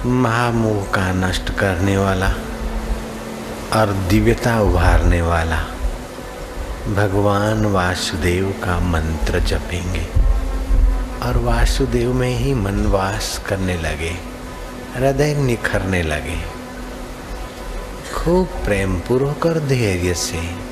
महामोह का नष्ट करने वाला और दिव्यता उभारने वाला भगवान वासुदेव का मंत्र जपेंगे और वासुदेव में ही मन वास करने लगे, हृदय निखरने लगे। खूब प्रेम पूर्वक और धैर्य से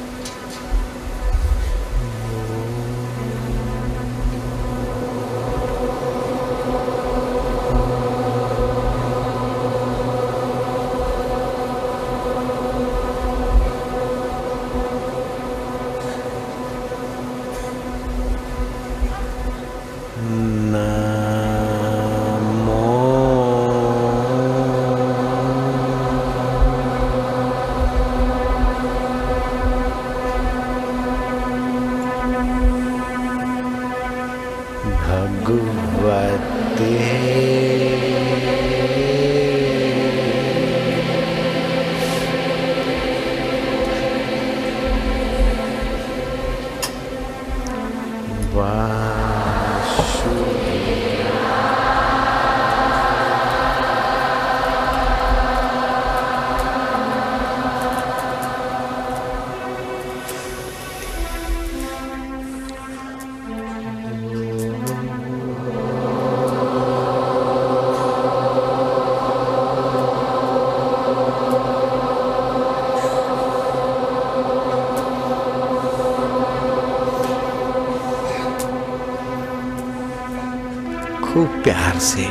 खूब प्यार से,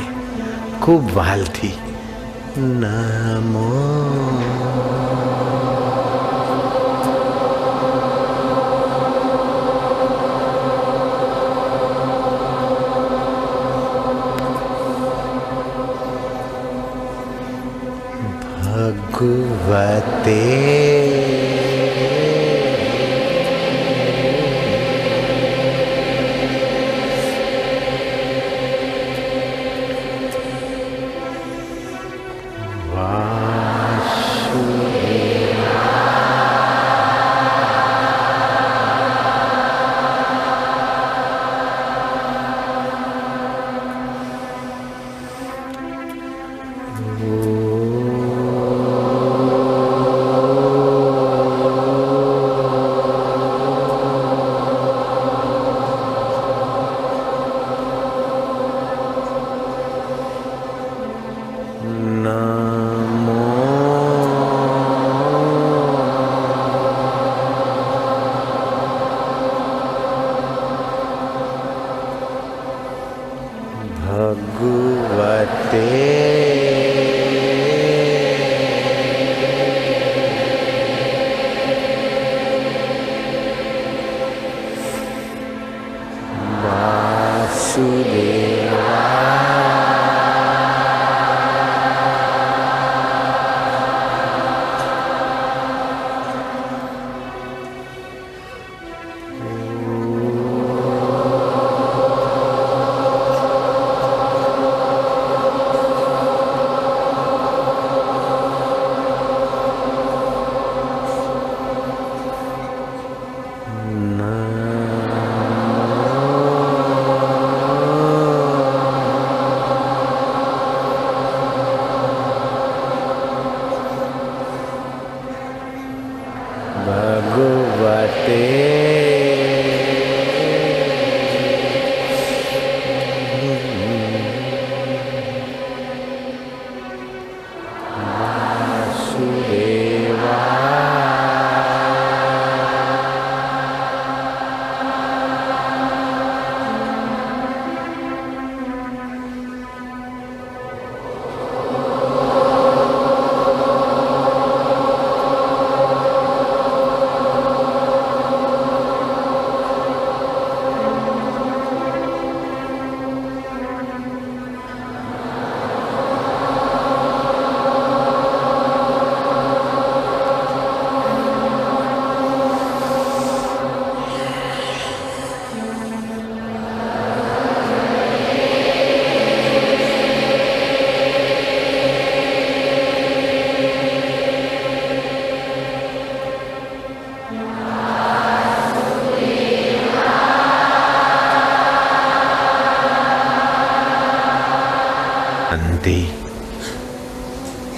खूब वाल थी। नमो भगवते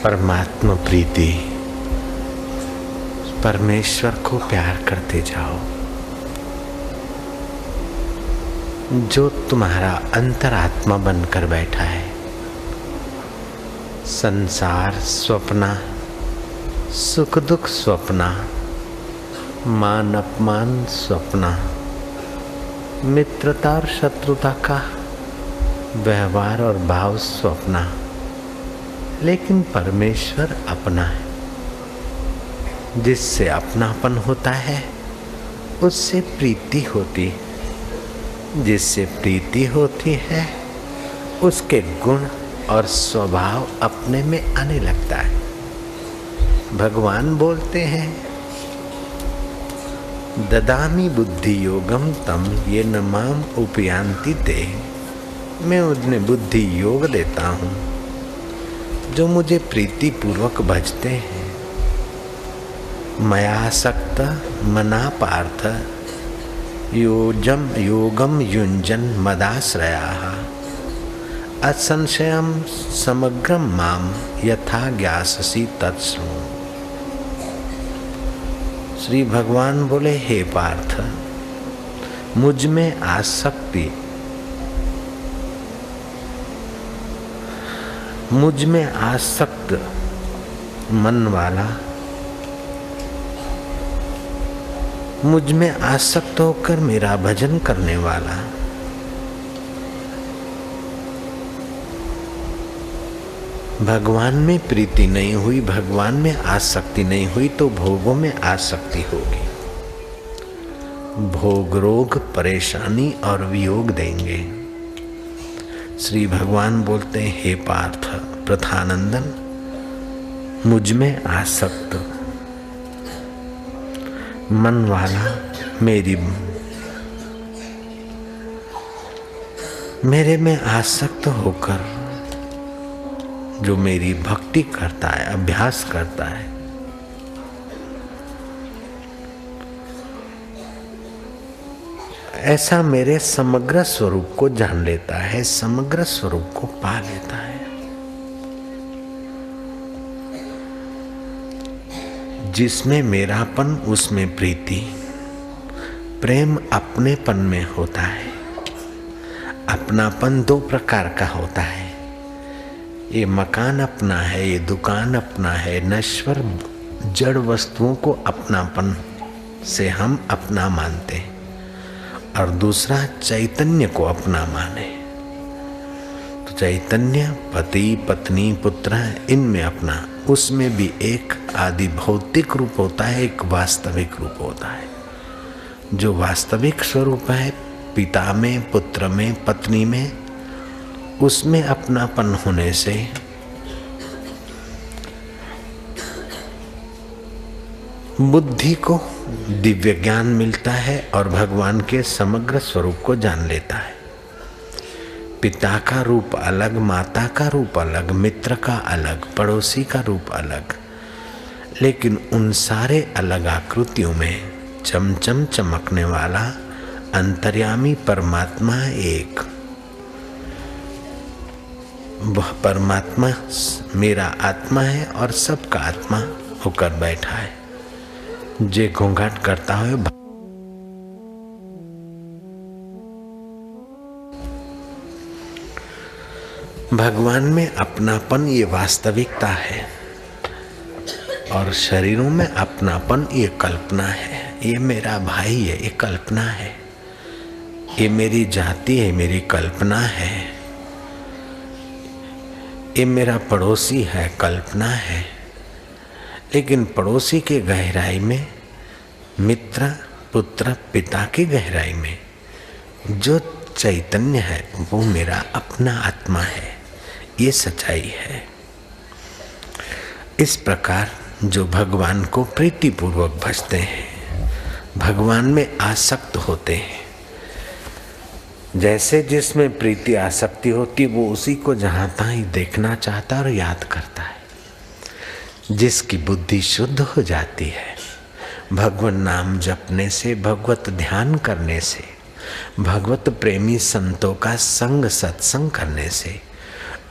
परमात्मा प्रीति, परमेश्वर को प्यार करते जाओ। जो तुम्हारा अंतरात्मा बनकर बैठा है, संसार स्वप्ना, सुख दुख स्वप्ना, मान अपमान स्वप्ना, मित्रता और शत्रुता का व्यवहार और भाव स्वप्ना, लेकिन परमेश्वर अपना है। जिससे अपनापन होता है उससे प्रीति होती, जिससे प्रीति होती है उसके गुण और स्वभाव अपने में आने लगता है। भगवान बोलते हैं, ददामि बुद्धि योगम तम ये न माम उपयांति ते। मैं उन्हें बुद्धि योग देता हूँ जो मुझे प्रीति पूर्वक भजते हैं। मयासक्त मना पार्थ योगम युंजन मदाश्रयाः असंशयम समग्रम माम यथा ज्ञाससि तत्सृणु। श्री भगवान बोले, हे पार्थ, मुझ में आसक्ति, मुझ में आसक्त मन वाला, मुझ में आसक्त होकर मेरा भजन करने वाला, भगवान में प्रीति नहीं हुई, भगवान में आसक्ति नहीं हुई तो भोगों में आसक्ति होगी। भोग रोग परेशानी और वियोग देंगे। श्री भगवान बोलते हैं, हे पार्थ प्रथानंदन, मुझ में आसक्त मन वाला, मेरे में आसक्त होकर जो मेरी भक्ति करता है, अभ्यास करता है, ऐसा मेरे समग्र स्वरूप को जान लेता है, समग्र स्वरूप को पा लेता है। जिसमें मेरापन उसमें प्रीति, प्रेम अपनेपन में होता है। अपनापन दो प्रकार का होता है, ये मकान अपना है, ये दुकान अपना है। नश्वर जड़ वस्तुओं को अपनापन से हम अपना मानते हैं, और दूसरा चैतन्य को अपना माने। तो चैतन्य पति पत्नी पुत्र इनमें अपना, उसमें भी एक आदि भौतिक रूप होता है, एक वास्तविक रूप होता है। जो वास्तविक स्वरूप है पिता में, पुत्र में, पत्नी में, उसमें अपनापन होने से बुद्धि को दिव्य ज्ञान मिलता है और भगवान के समग्र स्वरूप को जान लेता है। पिता का रूप अलग, माता का रूप अलग, मित्र का अलग, पड़ोसी का रूप अलग, लेकिन उन सारे अलग आकृतियों में चमचम चमकने वाला अंतर्यामी परमात्मा एक। वह परमात्मा मेरा आत्मा है और सबका आत्मा होकर बैठा है। जे घूंघाट करता है भगवान में अपनापन, ये वास्तविकता है, और शरीरों में अपनापन ये कल्पना है। ये मेरा भाई है, ये कल्पना है। ये मेरी जाति है, मेरी कल्पना है। ये मेरा पड़ोसी है, कल्पना है। लेकिन पड़ोसी के गहराई में, मित्र पुत्र पिता की गहराई में जो चैतन्य है वो मेरा अपना आत्मा है। ये सच्चाई है। इस प्रकार जो भगवान को प्रीतिपूर्वक भजते हैं, भगवान में आसक्त होते हैं, जैसे जिसमें प्रीति आसक्ति होती वो उसी को जहाँ तहाँ ही देखना चाहता और याद करता है। जिसकी बुद्धि शुद्ध हो जाती है भगवान नाम जपने से, भगवत ध्यान करने से, भगवत प्रेमी संतों का संग सत्संग करने से,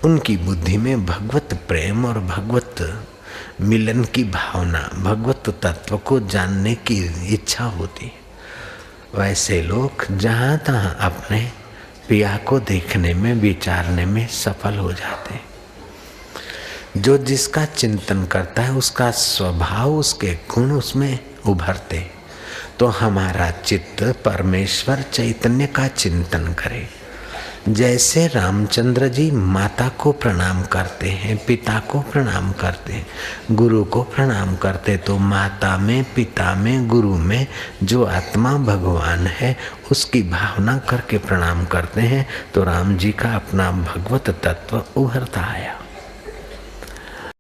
उनकी बुद्धि में भगवत प्रेम और भगवत मिलन की भावना, भगवत तत्व को जानने की इच्छा होती। वैसे लोग जहाँ तहाँ अपने पिया को देखने में, विचारने में सफल हो जाते। जो जिसका चिंतन करता है उसका स्वभाव, उसके गुण उसमें उभरते। तो हमारा चित्त परमेश्वर चैतन्य का चिंतन करे। जैसे रामचंद्र जी माता को प्रणाम करते हैं, पिता को प्रणाम करते हैं, गुरु को प्रणाम करते, तो माता में, पिता में, गुरु में जो आत्मा भगवान है उसकी भावना करके प्रणाम करते हैं, तो राम जी का अपना भगवत तत्व उभरता आया।